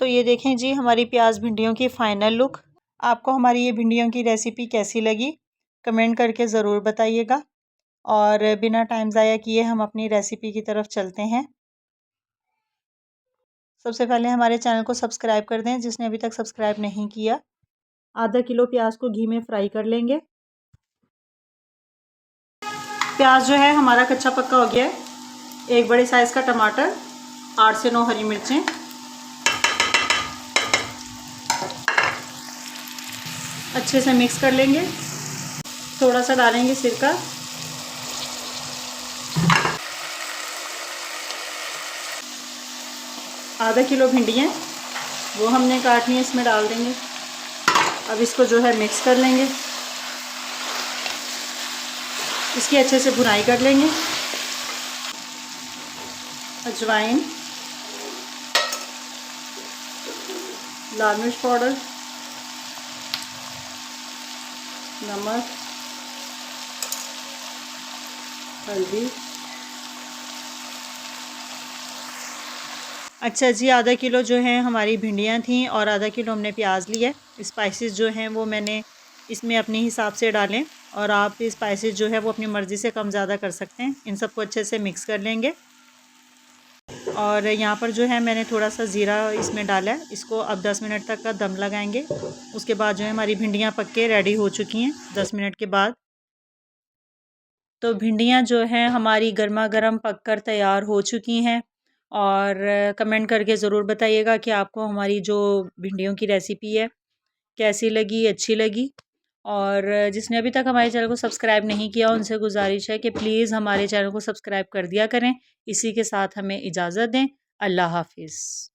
तो ये देखें जी हमारी प्याज भिंडियों की फ़ाइनल लुक। आपको हमारी ये भिंडियों की रेसिपी कैसी लगी कमेंट करके ज़रूर बताइएगा। और बिना टाइम ज़ाया किए हम अपनी रेसिपी की तरफ चलते हैं। सबसे पहले हमारे चैनल को सब्सक्राइब कर दें जिसने अभी तक सब्सक्राइब नहीं किया। आधा किलो प्याज को घी में फ्राई कर लेंगे। प्याज जो है हमारा कच्चा पक्का हो गया है। एक बड़े साइज़ का टमाटर, 8 से 9 हरी मिर्चें, अच्छे से मिक्स कर लेंगे। थोड़ा सा डालेंगे सिरका, आधा किलो भिंडियाँ वो हमने काटनी है, इसमें डाल देंगे। अब इसको जो है मिक्स कर लेंगे, इसकी अच्छे से भुनाई कर लेंगे। अजवाइन, लाल मिर्च पाउडर, नमक, हल्दी। अच्छा जी, आधा किलो जो है हमारी भिंडियाँ थीं और आधा किलो हमने प्याज लिया। स्पाइसेस जो हैं वो मैंने इसमें अपने हिसाब से डालें और आप स्पाइसेस जो है वो अपनी मर्ज़ी से कम ज़्यादा कर सकते हैं। इन सबको अच्छे से मिक्स कर लेंगे। और यहाँ पर जो है मैंने थोड़ा सा ज़ीरा इसमें डाला है। इसको अब 10 मिनट तक का दम लगाएंगे। उसके बाद जो है हमारी भिंडियाँ पक के रेडी हो चुकी हैं 10 मिनट के बाद। तो भिंडियाँ जो हैं हमारी गर्मा गर्म पक कर तैयार हो चुकी हैं। और कमेंट करके ज़रूर बताइएगा कि आपको हमारी जो भिंडियों की रेसिपी है कैसी लगी, अच्छी लगी। और जिसने अभी तक हमारे चैनल को सब्सक्राइब नहीं किया उनसे गुजारिश है कि प्लीज़ हमारे चैनल को सब्सक्राइब कर दिया करें। इसी के साथ हमें इजाज़त दें। अल्लाह हाफिज़।